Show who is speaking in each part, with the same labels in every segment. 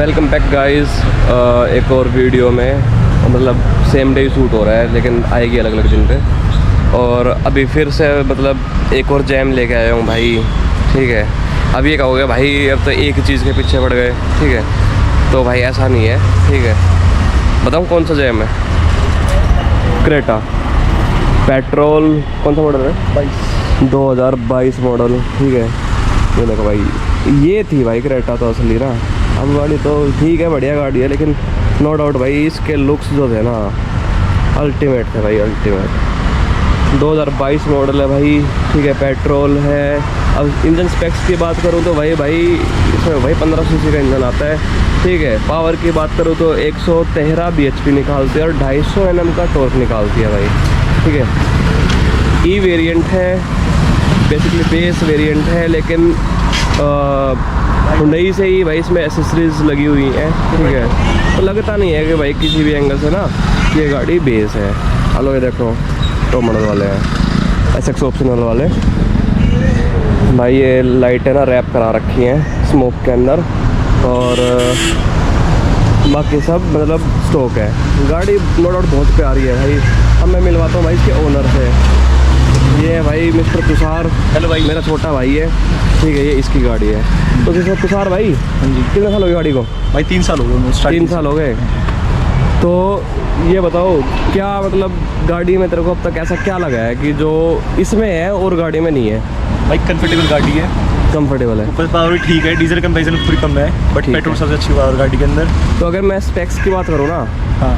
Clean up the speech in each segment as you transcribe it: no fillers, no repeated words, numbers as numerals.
Speaker 1: Welcome back guys. एक और video में मतलब सेम डे शूट हो रहा है लेकिन आएगी अलग अलग दिन पे। और अभी फिर से मतलब एक और जैम लेके आया हूँ भाई। ठीक है, अब ये कहोगे भाई अब तो एक ही चीज़ के पीछे पड़ गए। ठीक है, तो भाई ऐसा नहीं है। ठीक है, बताऊँ कौन सा जैम है? Creta petrol. कौन सा मॉडल है? 2022 मॉडल। ठीक है, ये देखो भाई, ये थी भाई क्रेटा तो असली ना। अब गाड़ी तो ठीक है, बढ़िया गाड़ी है, लेकिन नो डाउट भाई इसके लुक्स जो थे ना अल्टीमेट थे भाई, अल्टीमेट। 2022 मॉडल है भाई। ठीक है, पेट्रोल है। अब इंजन स्पेक्स की बात करूँ तो भाई इसमें भाई 1500 सीसी का इंजन आता है। ठीक है, पावर की बात करूँ तो 113 bhp निकालती है और 250 Nm का टॉर्क निकालती है भाई। ठीक है, ई वेरिएंट है, बेसिकली बेस वेरिएंट है, लेकिन हुंडई से ही भाई इसमें एसेसरीज लगी हुई हैं। ठीक है, तो लगता नहीं है कि भाई किसी भी एंगल से ना ये गाड़ी बेस है। हेलो, ये देखो टॉप मॉडल वाले हैं, एसएक्स ऑप्शनल वाले भाई। ये लाइटें ना रैप करा रखी हैं स्मोक के अंदर, और बाकी सब मतलब स्टॉक है। गाड़ी नो डाउट बहुत प्यारी है भाई। अब मैं मिलवाता हूँ भाई इसके ओनर से। ये है भाई मिस्टर तुषार। हेलो भाई, मेरा छोटा भाई है। ठीक है, ये इसकी गाड़ी है। तो मिस्टर तुषार भाई, हाँ जी, कितने साल हो गए गाड़ी को?
Speaker 2: भाई 3 साल हो गए।
Speaker 1: 3 साल हो गए। तो ये बताओ क्या मतलब गाड़ी में तेरे को अब तक ऐसा क्या लगा है कि जो इसमें है और गाड़ी में नहीं है?
Speaker 2: भाई कंफर्टेबल गाड़ी है,
Speaker 1: कंफर्टेबल है,
Speaker 2: ऊपर पावर भी ठीक है, डीजल कंपैरिजन में थोड़ी कम है, बट पेट्रोल सबसे अच्छी पावर गाड़ी के अंदर।
Speaker 1: तो अगर मैं स्पेक्स की बात करूँ ना,
Speaker 2: हाँ,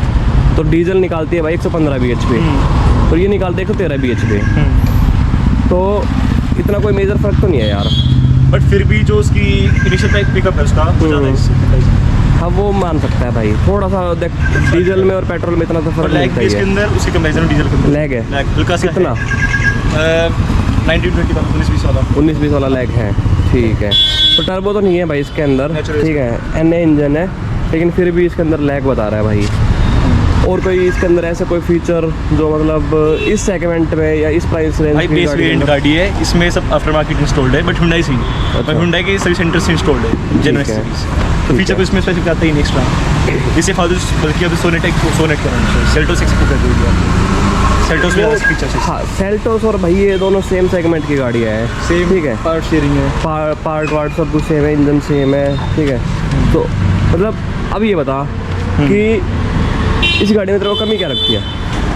Speaker 1: तो डीजल निकालती है भाई 115 bhp और ये निकालते हैं 113 bhp। तो इतना कोई मेजर फर्क तो नहीं है यार,
Speaker 2: बट फिर भी जो उसकी इनिशियल पिकअप है उसका वो ज़्यादा है।
Speaker 1: हाँ, वो मान सकता है भाई। थोड़ा सा देख, डीजल में और पेट्रोल में इतना तो फर्क नहीं है।
Speaker 2: इसके अंदर उसके कंपैरिजन डीजल के अंदर
Speaker 1: लैग है,
Speaker 2: लैग हल्का सा
Speaker 1: कितना?
Speaker 2: 19-20 वाला 19-20 वाला
Speaker 1: 19-20 वाला लैग है। ठीक है, तो टर्बो तो नहीं है भाई इसके अंदर। ठीक है, NA इंजन है, लेकिन फिर भी इसके अंदर लैग बता रहा है भाई। और कोई इसके अंदर ऐसे कोई फीचर जो मतलब इस सेगमेंट में या इस प्राइस रेंज
Speaker 2: भाई बेस वेरिएंट गाड़ी है, इसमें सब आफ्टर मार्केट इंस्टॉल्ड है, बट हुंडई से पर हुंडई के सर्विस सेंटर से इंस्टॉल्ड है जनरल सीरीज। तो फीचर को इसमें स्पेसिफिक आता ही नहीं एक्स्ट्रा। इसे फादर्स बल्कि अभी सोनेट करना सेल्टोस एक्सपोर्ट कर दिया। सेल्टोस में फीचर्स।
Speaker 1: हाँ, सेल्टोस और भाई ये दोनों सेम सेगमेंट की गाड़ियाँ हैं, सेम। ठीक है,
Speaker 2: पार्ट शेयरिंग है,
Speaker 1: पार्ट वार्ट सब कुछ सेम है, इंजन सेम है। ठीक है, तो मतलब अब ये बता कि इस गाड़ी में तेरे को कमी क्या लगती है?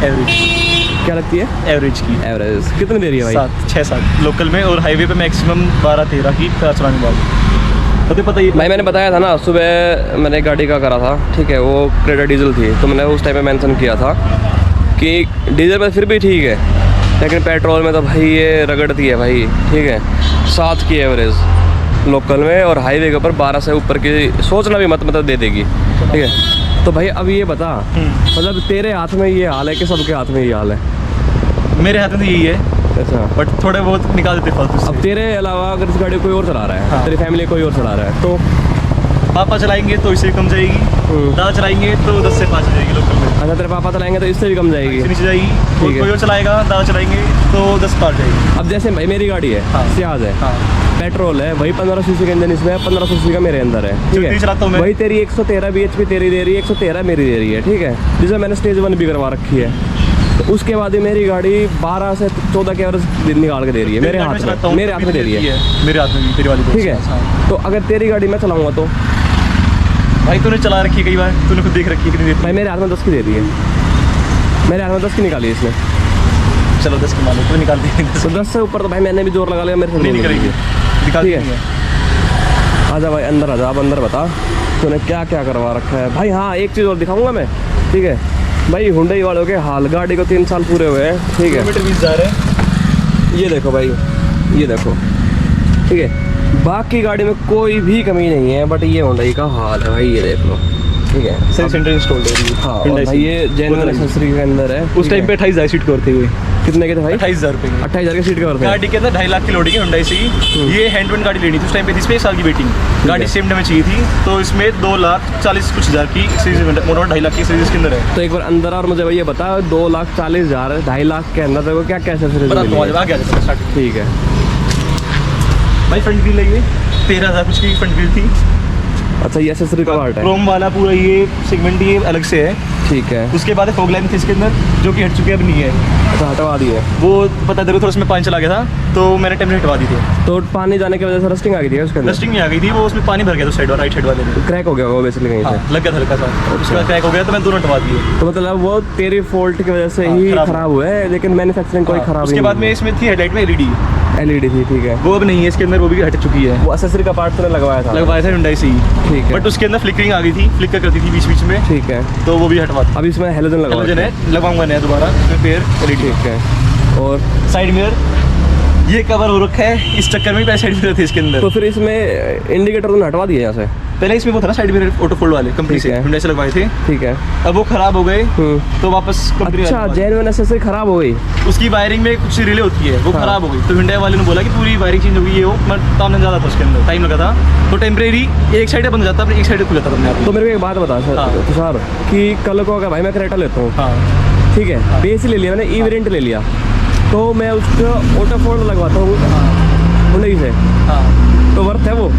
Speaker 2: एवरेज।
Speaker 1: क्या लगती है?
Speaker 2: एवरेज की।
Speaker 1: एवरेज कितनी दे रही है भाई?
Speaker 2: 6-7 लोकल में, और हाईवे पे मैक्सिमम 12-13 की चलाने वाली। तो पता ही
Speaker 1: भाई, मैंने बताया था ना सुबह मैंने गाड़ी का करा था। ठीक है, वो क्रेटा डीजल थी, तो मैंने उस टाइम पे मेंशन किया था कि डीजल में फिर भी ठीक है, लेकिन पेट्रोल में तो भाई ये रगड़ती है भाई। ठीक है, 7 की एवरेज लोकल में, और हाईवे के ऊपर 12 से ऊपर की सोचना भी मत मतलब दे देगी। ठीक है, तो भाई अब ये बता, मतलब तेरे हाथ में ये हाल है कि सबके हाथ में ये हाल है?
Speaker 2: मेरे हाथ में तो यही है।
Speaker 1: अच्छा,
Speaker 2: बट थोड़े बहुत निकाल देते फालतू से।
Speaker 1: अब तेरे अलावा अगर इस गाड़ी कोई और चला रहा है,
Speaker 2: हाँ,
Speaker 1: तेरी फैमिली कोई और चला रहा है, तो
Speaker 2: पापा चलाएंगे तो इससे कम जाएगी, दादा चलाएंगे तो 10 से 5 जाएगी लोकल में।
Speaker 1: अच्छा, तेरे पापा चलाएंगे तो इससे भी कम जाएगी,
Speaker 2: इससे नीचे जाएगी।
Speaker 1: ठीक है।
Speaker 2: कोई और चलाएगा, दादा चलाएंगे तो 10 पार जाएगी।
Speaker 1: अब जैसे भाई मेरी गाड़ी है,
Speaker 2: हाँ,
Speaker 1: सियाज है,
Speaker 2: हाँ,
Speaker 1: पेट्रोल है, वही 1500 सीसी का इंजन इसमें है, 1500 सीसी का मेरे अंदर है। ठीक है,
Speaker 2: चलाता हूँ मैं।
Speaker 1: वही तेरी 113 bhp तेरी दे रही है, 113 मेरी दे रही है। ठीक है, जिसे मैंने स्टेज 1 भी करवा रखी है, तो उसके बाद ही मेरी गाड़ी 12 से 14 के एवरेज निकाल के दे रही है मेरे हाथ में दे रही है।
Speaker 2: मेरे हाथ में भी तेरी वाली।
Speaker 1: ठीक है, तो अगर तेरी गाड़ी मैं चलाऊंगा तो
Speaker 2: भाई तूने चला रखी है कई बार, तूने खुद देख रखी है कितनी देर।
Speaker 1: भाई मेरे हाथ में 10 की दे रही है, मेरे हाथ में 10 की निकाली है इसने।
Speaker 2: चलो 10 की मान लो, तो निकाल दी।
Speaker 1: तो 10 से ऊपर तो भाई मैंने भी जोर लगा लिया, मेरे से
Speaker 2: नहीं निकलेगी, दिखा दी है।
Speaker 1: आजा भाई अंदर आजा, अब अंदर बता तूने क्या क्या करवा रखा है भाई। हाँ, एक चीज़ और दिखाऊंगा मैं। ठीक है भाई, हुंडई वालों के हाल, गाड़ी को 3 साल पूरे हुए हैं। ठीक है,
Speaker 2: किलोमीटर 20 जा रहे हैं।
Speaker 1: ये देखो भाई, ये देखो। ठीक है, बाकी गाड़ी में कोई भी कमी नहीं है, बट ये हुंडई का हाल है भाई, ये देख लो। ठीक है,
Speaker 2: सर्विस सेंटर इंस्टॉल्ड है।
Speaker 1: हाँ, और भाई ये जेन्युइन एक्सेसरी के अंदर है।
Speaker 2: उस टाइम पे 28,000 सीट कवर थे हुए।
Speaker 1: कितने के थे भाई?
Speaker 2: 28,000 रुपये के।
Speaker 1: 28,000 के सीट कवर थे।
Speaker 2: गाड़ी के अंदर 2.5 लाख की लोडिंग है हुंडई से ही। ये हैंड टू हैंड गाड़ी लेनी थी उस टाइम पे, थी इसमें 1 साल की वेटिंग। गाड़ी सेम डे में चाहिए थी, तो इसमें 2,40,000 कुछ की सीरीज, मोटा 2.5 लाख की सीरीज के अंदर है।
Speaker 1: तो एक बार अंदर और मुझे भैया बता, 2,40,000 2.5 लाख के अंदर देखो क्या क्या एक्सेसरीज मिली है? ठीक है
Speaker 2: भाई, फ्रंट ग्रिल है ये 13,000 कुछ की फ्रंट ग्रिल थी।
Speaker 1: अच्छा ये एक्सेसरी का पार्ट है,
Speaker 2: क्रोम वाला पूरा ये सेगमेंट ये अलग से है।
Speaker 1: ठीक है।
Speaker 2: उसके बाद फॉग लैंप थी इसके अंदर जो कि हट चुकी है, अब नहीं है।
Speaker 1: अच्छा हटवा दिए,
Speaker 2: वो पता देखो थोड़ा उसमें पानी चला गया था तो मैंने टेम्परेचर हटवा दी थी।
Speaker 1: तो पानी जाने की वजह से रस्टिंग आ गई थी उसके अंदर,
Speaker 2: रस्टिंग नहीं आ गई थी, वो उसमें पानी भर गया था साइड और राइट साइड वाले में,
Speaker 1: क्रैक हो गया वो बेसिकली कहीं
Speaker 2: हाँ,
Speaker 1: से।
Speaker 2: लग गया था हल्का सा, उसके बाद क्रैक हो गया तो मैं दोनों हटवा दिए।
Speaker 1: तो मतलब वो तेरी फॉल्ट की वजह से ही
Speaker 2: खराब
Speaker 1: खराब हुआ है, लेकिन मैन्युफैक्चरिंग कोई खराब
Speaker 2: उसके बाद में इसमें थी हेडलाइट में एलईडी
Speaker 1: थी, ठीक है।
Speaker 2: वो अब नहीं है इसके अंदर, वो भी हट चुकी है।
Speaker 1: वो एक्सेसरी का पार्ट तूने लगवाया था?
Speaker 2: लगवाया था Hyundai से ही,
Speaker 1: ठीक है।
Speaker 2: बट उसके अंदर फ्लिकरिंग आ गई थी, फ्लिकर करती थी बीच बीच में,
Speaker 1: ठीक है।
Speaker 2: तो वो भी हटवा दी।
Speaker 1: अभी इसमें हेलोजन
Speaker 2: हेलोजन
Speaker 1: लगवाया
Speaker 2: है, लगवाऊंगा नया दोबारा इसमें पेयर एलईडी।
Speaker 1: ठीक है। और
Speaker 2: साइड मिरर ये कवर हो रखा है, इस चक्कर में भी साइड मिरर थे इसके अंदर।
Speaker 1: तो फिर इसमें इंडिकेटर तूने हटवा दिए यहाँ से?
Speaker 2: पहले इसमें वो था ना साइड मिरर ऑटो फोल्ड वाले, कंपनी से
Speaker 1: ठीक है।
Speaker 2: Hyundai से लगवाए थे,
Speaker 1: ठीक है।
Speaker 2: अब वो खराब हो गए तो वापस कंपनी
Speaker 1: अच्छा जेन्युइन एक्सेसरी खराब हो गई?
Speaker 2: उसकी वायरिंग में कुछ रिले होती है, वो
Speaker 1: हाँ।
Speaker 2: खराब हो गई, तो Hyundai वाले ने बोला कि पूरी वायरिंग चेंज हो गई है, वो तामने ज़्यादा था उसके अंदर, टाइम लगा था, तो टेम्परेरी एक साइड बंद हो जाता है, एक साइड खुल जाता था अपने आप।
Speaker 1: तो मेरे को एक बात बता
Speaker 2: हाँ।
Speaker 1: तुषार कि कल को अगर भाई मैं क्रेटा लेता हूँ,
Speaker 2: हाँ
Speaker 1: ठीक है, बेस ले लिया मैंने, ई वेरिएंट ले लिया, तो मैं उसको ऑटो फोल्ड लगवाता हूँ Hyundai से,
Speaker 2: हाँ,
Speaker 1: तो वर्थ है वो?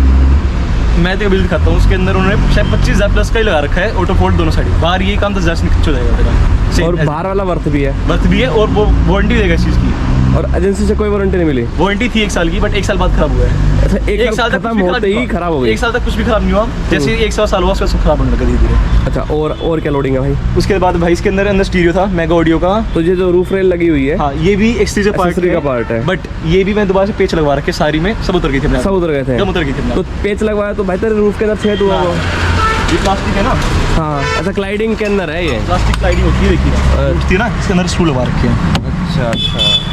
Speaker 2: मैं तो बिल दिखाता हूँ, उसके अंदर उन्होंने शायद 25,000 प्लस का ही लगा रखा है, ऑटो फोल्ड दोनों साइड, बाहर ये काम 10,000 से निकल जाएगा तेरा,
Speaker 1: और बाहर वाला वर्थ भी है,
Speaker 2: वर्थ भी है, और वो वारंटी देगा इस चीज़ की।
Speaker 1: और एजेंसी से कोई वारंटी नहीं मिली?
Speaker 2: वारंटी थी 1 साल की, बट 1 साल बाद खराब हुआ है।
Speaker 1: अच्छा
Speaker 2: एक साल तक
Speaker 1: खत्म होते ही खराब हो गई?
Speaker 2: 1 साल तक कुछ भी खराब नहीं हुआ, जैसे 1 साल हुआ उसका सब खराब होने लगा धीरे धीरे।
Speaker 1: अच्छा और क्या लोडिंग है भाई?
Speaker 2: उसके बाद भाई इसके अंदर स्टीरियो था मेगा ऑडियो का,
Speaker 1: तो ये जो रूफ रेल लगी हुई है,
Speaker 2: हाँ ये भी एक्सटीरियर
Speaker 1: Accessory का part है।
Speaker 2: बट ये भी मैं दोबारा से पेच लगवा रखे, सारी में सब उतर गई थी,
Speaker 1: सब उतर गए थे?
Speaker 2: सब उतर गई थी।
Speaker 1: तो पेच लगवाया तो बेहतर रूफ के अंदर छेद हुआ वो?
Speaker 2: ये प्लास्टिक है ना,
Speaker 1: हाँ। अच्छा क्लाइडिंग के अंदर है ये?
Speaker 2: प्लास्टिक स्लाइडिंग होती है, देखिए उठती है ना, इसके अंदर स्क्रू लगा रखे हैं।
Speaker 1: अच्छा अच्छा।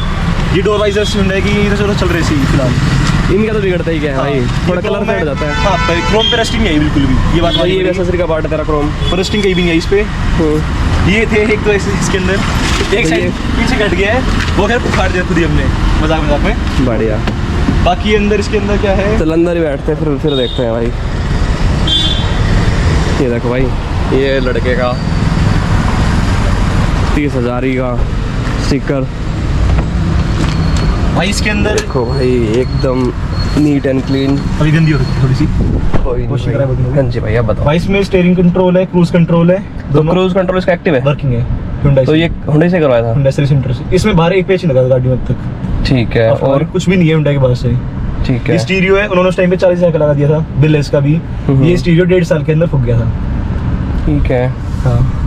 Speaker 2: ये डोर वाइजर Hyundai की इधर से चल रही थी फिलहाल।
Speaker 1: इनका तो बिगड़ता ही क्या है भाई, थोड़ा कलर फेड जाता है।
Speaker 2: हाँ क्रोम पे रस्टिंग नहीं आई बिल्कुल भी, ये बात
Speaker 1: तो ये एक्सेसरी का पार्ट है तेरा क्रोम?
Speaker 2: रस्टिंग कहीं भी नहीं आई इस पे। ये थे एक तो इसके अंदर एक साइड पीछे कट गया है, वो खैर उखाड़ दिया खुद ही हमने मजाक मजाक में।
Speaker 1: बढ़िया।
Speaker 2: बाकी अंदर इसके अंदर क्या है,
Speaker 1: चल अंदर ही बैठते हैं फिर देखते हैं भाई। ये देखो भाई, ये लड़के का 30,000 ही का स्टिकर,
Speaker 2: भाई इसके अंदर
Speaker 1: देखो भाई एकदम नीट एंड क्लीन।
Speaker 2: अभी गंदी हो रही है थोड़ी सी।
Speaker 1: कोई
Speaker 2: कोशिश करा है
Speaker 1: हाँ जी भैया बताओ।
Speaker 2: भाई इसमें स्टीयरिंग कंट्रोल है, क्रूज कंट्रोल है,
Speaker 1: तो क्रूज कंट्रोल इसका एक्टिव है?
Speaker 2: वर्किंग है Hyundai
Speaker 1: तो ये Hyundai से करवाया था?
Speaker 2: Hyundai सर्विस सेंटर से। इसमें बाहर एक पेच लगा था गाड़ी में अब तक,
Speaker 1: ठीक है। और
Speaker 2: कुछ भी नहीं है Hyundai के पास से।
Speaker 1: ठीक है।
Speaker 2: ये स्टीरियो है, उन्होंने उस टाइम पे 40,000 का लगा दिया था बिल है इसका भी। ये स्टीरियो 1.5 साल के अंदर फूक गया था।
Speaker 1: ठीक है।
Speaker 2: हाँ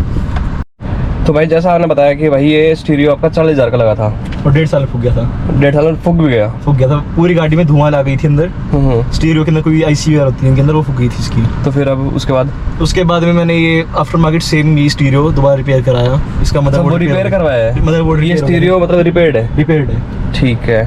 Speaker 1: तो भाई जैसा आपने बताया कि भाई ये स्टीरियो आपका 40,000 का लगा था
Speaker 2: और 1.5 साल फूक गया था।
Speaker 1: 1.5 साल में फूक भी गया?
Speaker 2: फूक गया था, पूरी गाड़ी में धुआं लग गई थी अंदर। स्टीरियो के अंदर कोई IC वगैरह होती है, इनके अंदर वो फूक गई थी इसकी।
Speaker 1: तो फिर अब उसके बाद
Speaker 2: में मैंने ये आफ्टर मार्केट सेम ये स्टीरियो दोबारा रिपेयर कराया। इसका मदरबोर्ड
Speaker 1: रिपेयर करवाया है?
Speaker 2: मदरबोर्ड
Speaker 1: ये स्टीरियो मतलब रिपेयर्ड है?
Speaker 2: रिपेयर्ड है।
Speaker 1: ठीक है।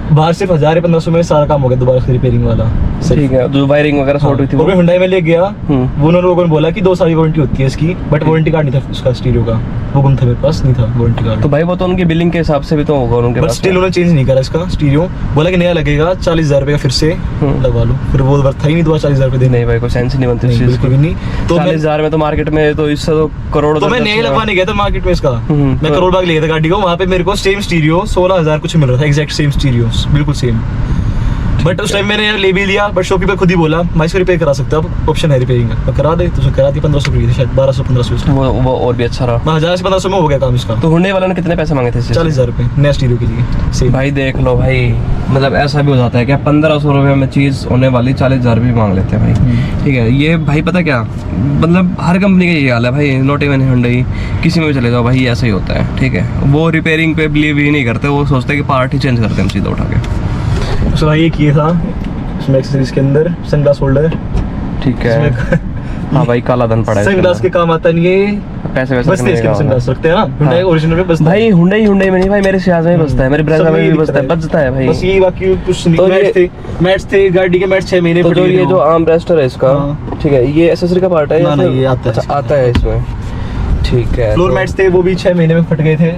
Speaker 2: बाहर सिर्फ 1000 या 1500 में सारा काम हो गया दोबारा से रिपेयरिंग वाला।
Speaker 1: ठीक है। जो वायरिंग वगैरह शॉर्ट हुई थी
Speaker 2: वो मैं Hyundai में ले गया, वो उन्होंने लोगों ने बोला कि 2 साल की वारंटी होती है इसकी, बट वारंटी कार्ड नहीं था उसका स्टीरियो का, वो गुम था मेरे पास, नहीं था वारंटी कार्ड।
Speaker 1: तो भाई वो तो उनकी बिलिंग के हिसाब से भी तो होगा उनके
Speaker 2: बट
Speaker 1: पास।
Speaker 2: स्टिल उन्होंने चेंज नहीं करा इसका स्टीरियो, बोला कि नया लगेगा 40,000 रुपये का फिर से लगवा लो। फिर वो वर्थ था ही नहीं दोबारा 40,000 रुपये देने।
Speaker 1: नहीं भाई कोई सेंस ही नहीं बनती इस चीज
Speaker 2: बिल्कुल भी नहीं। तो
Speaker 1: 40,000 में तो मार्केट में तो इससे तो करोड़।
Speaker 2: तो मैं नया लगवाने गया था मार्केट में इसका, मैं करोड़ बाग ले गया था गाड़ी को, वहाँ पे मेरे को सेम स्टीरियो 16,000 कुछ मिल रहा था, एग्जैक्ट सेम स्टीरियो, बिल्कुल सेम। बट उस टाइम मैंने यार ले भी लिया, बट शॉपकीपर खुद ही बोला मैं इसको रिपेयर करा सकता हूँ, ऑप्शन है रिपेयरिंग का, करा दे। तो करा दी 1500 की थी शायद, 1200-1500
Speaker 1: वो और भी अच्छा रहा।
Speaker 2: 1000 से 1500 में हो गया काम इसका।
Speaker 1: तो Hyundai वाले ने कितने पैसे मांगे थे?
Speaker 2: 40,000 रुपये नया स्टीरियो के लिए सेम।
Speaker 1: भाई देख लो भाई, मतलब ऐसा भी हो जाता है क्या 1500 रुपये में चीज़ होने वाली 40,000 भी मांग लेते हैं भाई। ठीक है। ये भाई पता क्या, मतलब हर कंपनी का ये हाल है भाई, नॉट इवन Hyundai, किसी में भी चले जाओ भाई ऐसा ही होता है। ठीक है। वो रिपेयरिंग पे बिलीव ही नहीं करते, वो सोचते हैं कि पार्ट ही चेंज करते हैं सीधा उठा के।
Speaker 2: सो भाई एक ये था इसमें एक्सेसरीज के अंदर सनग्लास होल्डर।
Speaker 1: ठीक है। हाँ भाई काला धन पड़ा है।
Speaker 2: सनग्लास के काम आता नहीं है,
Speaker 1: पैसे वैसे
Speaker 2: बसते इसके सनग्लास रखते हैं ना Hyundai ओरिजिनल में बसता
Speaker 1: भाई। Hyundai में नहीं भाई, मेरे सियाज में बसता है, मेरे ब्रेजा में भी बसता है, बजता है भाई।
Speaker 2: बस ये बाकी कुछ नहीं।
Speaker 1: तो
Speaker 2: मैट्स थे गाड़ी के, मैट्स 6 महीने
Speaker 1: तो जो ये जो आर्म रेस्टर है इसका, ठीक है, ये एक्सेसरी का पार्ट है या
Speaker 2: नहीं, ये आता है।
Speaker 1: अच्छा आता है इसमें। ठीक है।
Speaker 2: फ्लोर मैट्स थे, वो भी 6 महीने में फट गए थे।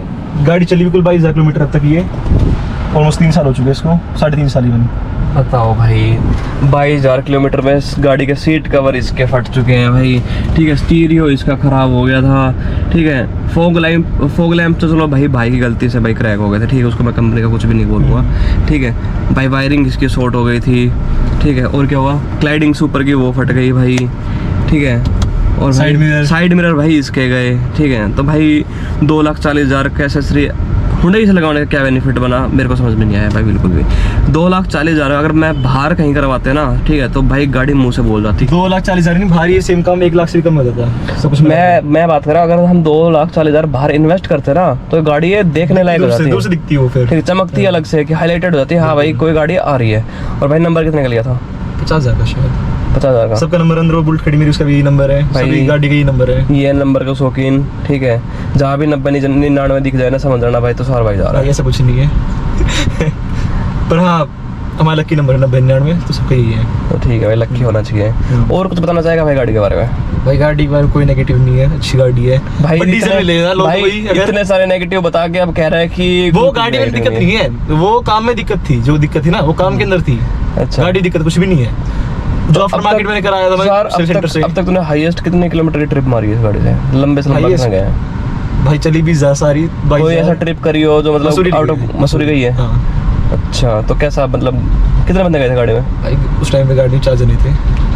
Speaker 2: गाड़ी चली बिल्कुल 22,000 किलोमीटर अब तक, ये ऑलमोस्ट 3 साल हो चुके हैं इसको, 3.5 साल ही बनी।
Speaker 1: बताओ भाई 22,000 किलोमीटर में इस गाड़ी के सीट कवर इसके फट चुके हैं भाई, ठीक है। स्टीरियो इसका ख़राब हो गया था, ठीक है। फॉग लैंप तो चलो भाई की गलती से भाई क्रैक हो गए थे, ठीक है, उसको मैं कंपनी का कुछ भी नहीं बोलूँगा, ठीक है भाई। वायरिंग इसकी शॉर्ट हो गई थी, ठीक है। और क्या हुआ, क्लाइडिंग सुपर की वो फट गई भाई, ठीक है। और साइड मिरर भाई इसके गए, ठीक है। तो भाई 2,40,000 का एसेसरी हुंडई से लगाने का क्या बेनिफिट बना मेरे को समझ में नहीं आया भाई बिल्कुल भी। 2,40,000 अगर मैं बाहर कहीं करवाते ना, ठीक है, तो भाई गाड़ी मुंह से बोल जाती।
Speaker 2: 2,40,000 नहीं भारी है, सेम काम 1 लाख से भी कम हो जाता सब कुछ।
Speaker 1: मैं बात कर रहा हूँ, अगर हम 2,40,000 बाहर इन्वेस्ट करते ना तो गाड़ी ये देखने लायक हो जाती है,
Speaker 2: दूर से दिखती है वो, फिर
Speaker 1: ठीक है, चमकती अलग से कि हाईलाइटेड हो जाती है, हाँ भाई कोई गाड़ी आ रही है। और भाई नंबर कितने का लिया था?
Speaker 2: 50,000 का शायद,
Speaker 1: 50,000 का।
Speaker 2: सबका नंबर अंदर, वो बुलेट खड़ी मेरी, उसका भी यही नंबर है, सभी गाड़ी का यही नंबर है।
Speaker 1: ये नंबर का शौकीन, ठीक है, जहाँ भी 90-99 दिख जाए ना समझ जाना भाई तो सार भाई जा रहा है।
Speaker 2: ऐसा कुछ नहीं है पर हाँ हमारा लक्की नंबर है 90-99, तो सबका यही है।
Speaker 1: तो ठीक है भाई, लक्की होना चाहिए। और कुछ बताना चाहेगा भाई गाड़ी के बारे में?
Speaker 2: भाई गाड़ी के बारे में कोई नेगेटिव नहीं है, अच्छी गाड़ी है
Speaker 1: भाई।
Speaker 2: डीजल में लेगा लोग,
Speaker 1: भाई इतने सारे नेगेटिव बता के अब कह रहा है कि
Speaker 2: वो गाड़ी में दिक्कत नहीं है, वो काम में दिक्कत थी, जो दिक्कत थी ना वो काम के अंदर थी। अच्छा, गाड़ी दिक्कत कुछ भी नहीं है, जो आफ्टर मार्केट मैंने कराया था भाई सेंटर से।
Speaker 1: अब तक तूने हाईएस्ट कितने किलोमीटर की ट्रिप मारी है इस गाड़ी से? लंबे से लंबा कितना गया?
Speaker 2: भाई चली भी जा सारी।
Speaker 1: कोई ऐसा ट्रिप करी हो जो मतलब आउट ऑफ मसूरी गई है? अच्छा, तो कैसा मतलब कितने बंदे गए थे गाड़ी में?
Speaker 2: भाई उस टाइम पे गाड़ी में 4 जने थे,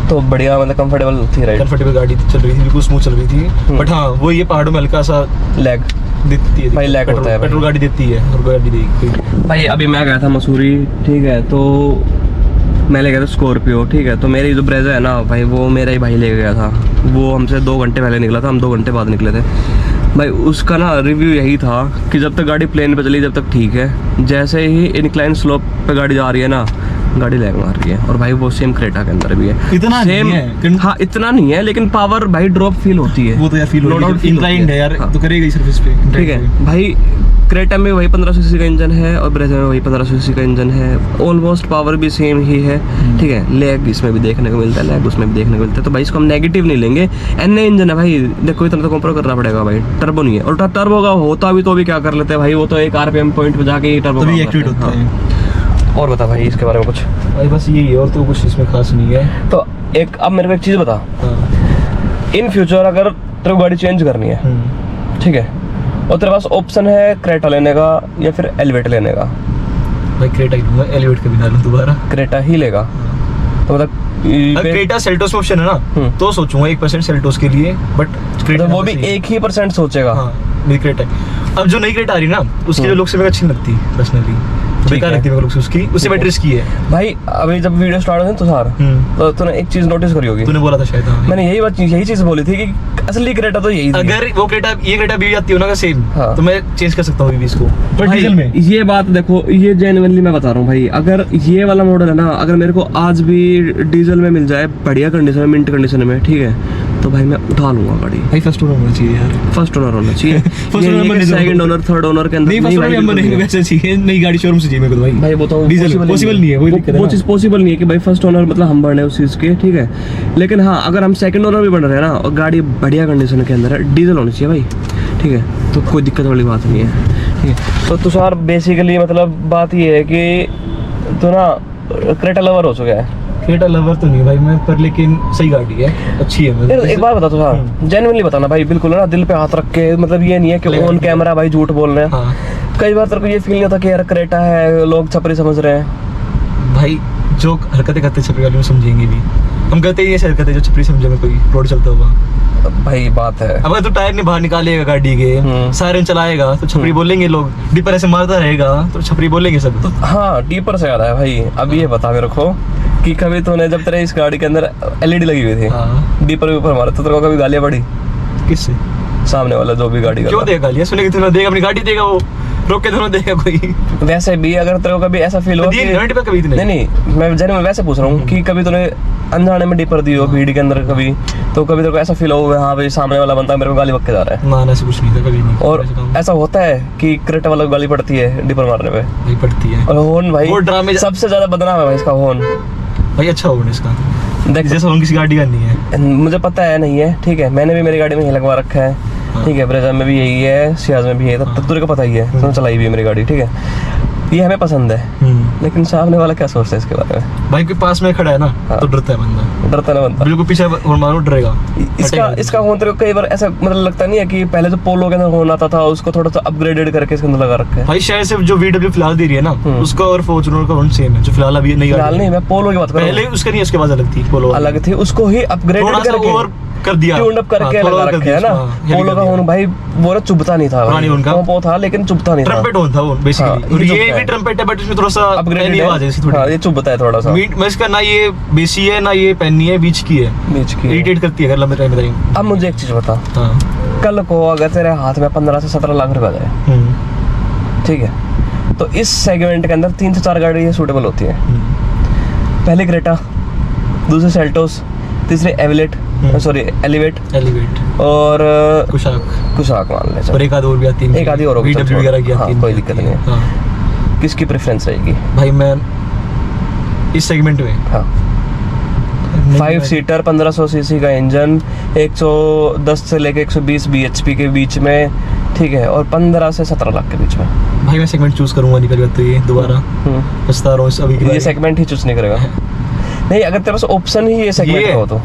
Speaker 1: तो बढ़िया मतलब कंफर्टेबल थी, राइट?
Speaker 2: कंफर्टेबल गाड़ी चल रही थी, बिल्कुल स्मूथ चल रही थी। बट हाँ वो ये पहाड़ों में हल्का सा
Speaker 1: लैग
Speaker 2: देती है
Speaker 1: भाई, लैग होता है।
Speaker 2: पेट्रोल गाड़ी देती है और गाड़ी देगी
Speaker 1: भाई। अभी मैं गया था मसूरी, ठीक है, तो मैं ले गया था स्कॉर्पियो, ठीक है। तो मेरी जो ब्रेजा है ना भाई, वो मेरा ही भाई ले गया था, वो हमसे 2 घंटे पहले निकला था, हम 2 घंटे बाद निकले थे भाई। उसका ना रिव्यू यही था कि जब तक गाड़ी प्लेन पे चली जब तक ठीक है, जैसे ही इंक्लाइन स्लोप पे गाड़ी जा रही है ना, गाड़ी लैग मार रही है। और भाई वो सेम क्रेटा के अंदर भी है,
Speaker 2: इतना
Speaker 1: सेम
Speaker 2: नहीं है।
Speaker 1: हाँ इतना नहीं है, लेकिन पावर भाई ड्रॉप फील होती है,
Speaker 2: वो तो यार फील होती है, इंक्लाइंड है यार, तो करेगा सर्विस पे,
Speaker 1: ठीक है भाई। क्रेटा में वही 1500 सीसी का इंजन है और ब्रेजा में वही 1500 सीसी का इंजन है, ऑलमोस्ट पावर भी सेम ही है, ठीक है। लैग इसमें भी देखने को मिलता है, लैग उसमें भी देखने को मिलता है, तो भाई इसको हम नेगेटिव नहीं लेंगे। एनए इंजन है भाई, देखो इतना तो कंपेयर करना पड़ेगा भाई, टर्बो नहीं है। और टर्बो का होता भी तो भी क्या कर लेते हैं भाई, वो तो एक आरपीएम पॉइंट पे जाके टर्बो
Speaker 2: एक्टिवेट होता है।
Speaker 1: और बता भाई इसके बारे में कुछ?
Speaker 2: भाई बस यही है, और तो कुछ इसमें खास नहीं है।
Speaker 1: तो एक अब मेरे को एक चीज़ बता, इन फ्यूचर अगर तेरे को गाड़ी चेंज करनी है, ठीक है, और तेरे पास ऑप्शन है क्रेटा लेने का या फिर एलिवेट लेने का?
Speaker 2: भाई क्रेटा ही लूंगा, एलिवेट कभी ना लूं दोबारा।
Speaker 1: क्रेटा ही लेगा? तो मतलब
Speaker 2: क्रेटा सेल्टोस में ऑप्शन है ना, तो सोचूंगा 1% सेल्टोस के लिए, बट
Speaker 1: क्रेटा वो भी 1% सोचेगा।
Speaker 2: हाँ मेरी क्रेटा अब जो नई क्रेटा आ रही ना, उसकी जो लुक्स मेरे अच्छी लगती पर्सनली, बेकार लगती है मेरे को उसकी, उससे बेटर इसकी है भाई।
Speaker 1: अभी जब वीडियो स्टार्ट हुई तो सार तो तूने एक चीज नोटिस करी होगी,
Speaker 2: तूने बोला था शायद,
Speaker 1: मैंने यही चीज बोली थी कि असली क्रेटा तो यही थी।
Speaker 2: अगर वो क्रेटा ये क्रेटा भी आती हो ना सेम, तो मैं चेंज कर सकता हूँ अभी इसको, पर डीजल में।
Speaker 1: ये बात देखो, ये जेन्युइनली मैं बता रहा हूँ भाई, अगर ये वाला मॉडल है ना, अगर मेरे को आज भी डीजल में मिल जाए बढ़िया कंडीशन में, मिंट कंडीशन में, ठीक है, तो भाई मैं उठा लूंगा गाड़ी।
Speaker 2: भाई फर्स्ट ओनर होना चाहिए यार,
Speaker 1: फर्स्ट ओनर होना चाहिए। सेकंड ओनर, थर्ड ओनर के अंदर
Speaker 2: नहीं, वैसे चाहिए नई गाड़ी शोरूम से चाहिए मेरे को भाई।
Speaker 1: भाई वो तो
Speaker 2: पॉसिबल नहीं है,
Speaker 1: वो चीज़ पॉसिबल नहीं है कि भाई फर्स्ट ओनर मतलब हम बने उस चीज़ के, ठीक है। लेकिन हाँ अगर हम सेकंड ओनर भी बन रहे हैं ना और गाड़ी बढ़िया कंडीशन के अंदर है, डीजल होनी चाहिए भाई, ठीक है, तो कोई दिक्कत वाली बात नहीं है, ठीक है। तो तुषार बेसिकली मतलब बात ये है कि तो ना क्रेटा लवर हो चुका है।
Speaker 2: क्रेटा लवर तो नहीं भाई मैं, पर लेकिन सही गाड़ी है, अच्छी है।
Speaker 1: यार एक बात बता तुषार, जेन्युइनली बताना भाई, बिल्कुल ना दिल पे हाथ रख के, मतलब ये नहीं है कि ऑन कैमरा भाई झूठ बोल रहे हैं। कई बार तेरे को ये फील नहीं होता कि यार क्रेटा है लोग छपरी समझ रहे हैं?
Speaker 2: भाई जो हरकतें करते छपरी वाले में समझेंगे भी, हम कहते ही ऐसे हरकतें जो छपरी समझेंगे कोई रोड चलता हुआ।
Speaker 1: भाई बात है,
Speaker 2: अब तो टायर नहीं बाहर निकालेगा गाड़ी के, सायरन चलाएगा तो छपरी बोलेंगे लोग, डीपर ऐसे मारता रहेगा तो छपरी बोलेंगे सब।
Speaker 1: तो हाँ डीपर से याद है भाई, अब ये बता मेरे को कि कभी तूने जब तेरे इस गाड़ी के अंदर एलईडी लगी हुई थी, डीपर के ऊपर मारा तो तेरे को कभी गालियां पड़ी?
Speaker 2: किससे?
Speaker 1: सामने वाला जो भी गाड़ी का।
Speaker 2: क्यों देगा गालियां? सुनेगी तो देगा, अपनी गाड़ी देगा, वो रोक के तो देगा कोई।
Speaker 1: वैसे भी अगर तेरे को कभी ऐसा फील हो
Speaker 2: कभी
Speaker 1: नहीं, मैं जेन्युइन वैसे पूछ रहा हूँ कि कभी तूने अनजाने में डीपर दी हो भीड़ के अंदर कभी, तो कभी तेरे को ऐसा फील हो हाँ भाई सामने वाला बंदा मेरे को गाली बक के जा रहा है?
Speaker 2: ना ऐसा कुछ नहीं था कभी नहीं।
Speaker 1: और ऐसा होता है कि क्रेटा वाला गाली पड़ती है डीपर मारने पे?
Speaker 2: नहीं पड़ती है।
Speaker 1: और हॉर्न भाई
Speaker 2: वो ड्रामे
Speaker 1: सबसे ज्यादा बदनाम है भाई इसका हॉर्न।
Speaker 2: भाई अच्छा हॉर्न इसका,
Speaker 1: देख
Speaker 2: जैसा हॉर्न किसी गाड़ी का नहीं है।
Speaker 1: मुझे पता है नहीं है, ठीक है, मैंने भी मेरी गाड़ी में यही लगवा रखा है, ठीक है, ब्रेजा में भी यही है, सियाज में भी है, तब तेरे को पता ही है, तूने चलाई भी है मेरी गाड़ी, ठीक है। ये हमें पसंद है, लेकिन सामने वाला क्या सोचता है इसके बारे में?
Speaker 2: भाई के पास में खड़ा है ना, तो डरता है बंदा,
Speaker 1: डरता ना बनता।
Speaker 2: बिल्कुल पीछे मानो डरेगा।
Speaker 1: इसका होते कई बार ऐसा मतलब लगता नहीं है कि पहले जो पोलो के अंदर होना था उसको थोड़ा सा अपग्रेडेड करके इसके अंदर लगा रखा है।
Speaker 2: भाई शायद से जो VW फिलहाल दे रही है ना, उसका और फॉर्च्यूनर का सेम है, जो फिलहाल अभी नहीं
Speaker 1: फिलहाल नहीं, मैं पोलो की बात कर रहा हूं।
Speaker 2: पहले उसका नहीं, उसके बाद अलग थी, पोलो
Speaker 1: अलग थी, उसको ही अपग्रेडेड करके
Speaker 2: और कर दिया,
Speaker 1: ट्यून अप करके लगा रखे है ना। पोलो का हॉर्न भाई वो चुभता नहीं था, वो था लेकिन चुभता नहीं था,
Speaker 2: ट्रम्पेट हॉर्न था वो बेसिकली। और ये भी ट्रम्पेट है बट इसमें थोड़ा सा
Speaker 1: अपग्रेडेड
Speaker 2: आवाज है इसकी थोड़ी।
Speaker 1: हां, ये चुभता है थोड़ा सा।
Speaker 2: मैं इसका ना ये बेसी है ना ये पैनी है, बीच की है,
Speaker 1: बीच की
Speaker 2: इरिटेट करती है अगर लंबे टाइम में।
Speaker 1: अब मुझे एक चीज बता,
Speaker 2: हां
Speaker 1: कल को अगर तेरे हाथ में 15 से 17 लाख रुपए आ जाए, ठीक है, तो इस सेगमेंट के अंदर 3 से 4 गाड़ी सूटेबल होती है। पहले क्रेटा, दूसरी सेल्टोस, तीसरी एलिवेट और कुशाक मान ले,
Speaker 2: और एक आधी और भी आती है,
Speaker 1: एक आधी और होगी,
Speaker 2: VW वगैरह की आती है,
Speaker 1: कोई दिक्कत नहीं है। किसकी प्रेफरेंस रहेगी
Speaker 2: भाई? मैं इस सेगमेंट में
Speaker 1: 5 सीटर 1500 सीसी का इंजन, 110 से लेके 120 bhp के बीच में, ठीक है, और 15 से 17 लाख के बीच में।
Speaker 2: भाई मैं सेगमेंट चूज करूंगा नहीं, पहली बात तो ये दोबारा पछता रहा हूं अभी।
Speaker 1: ये सेगमेंट ही चूज नहीं करेगा? नहीं, अगर तेरे पास ऑप्शन ही ये सेगमेंट का हो तो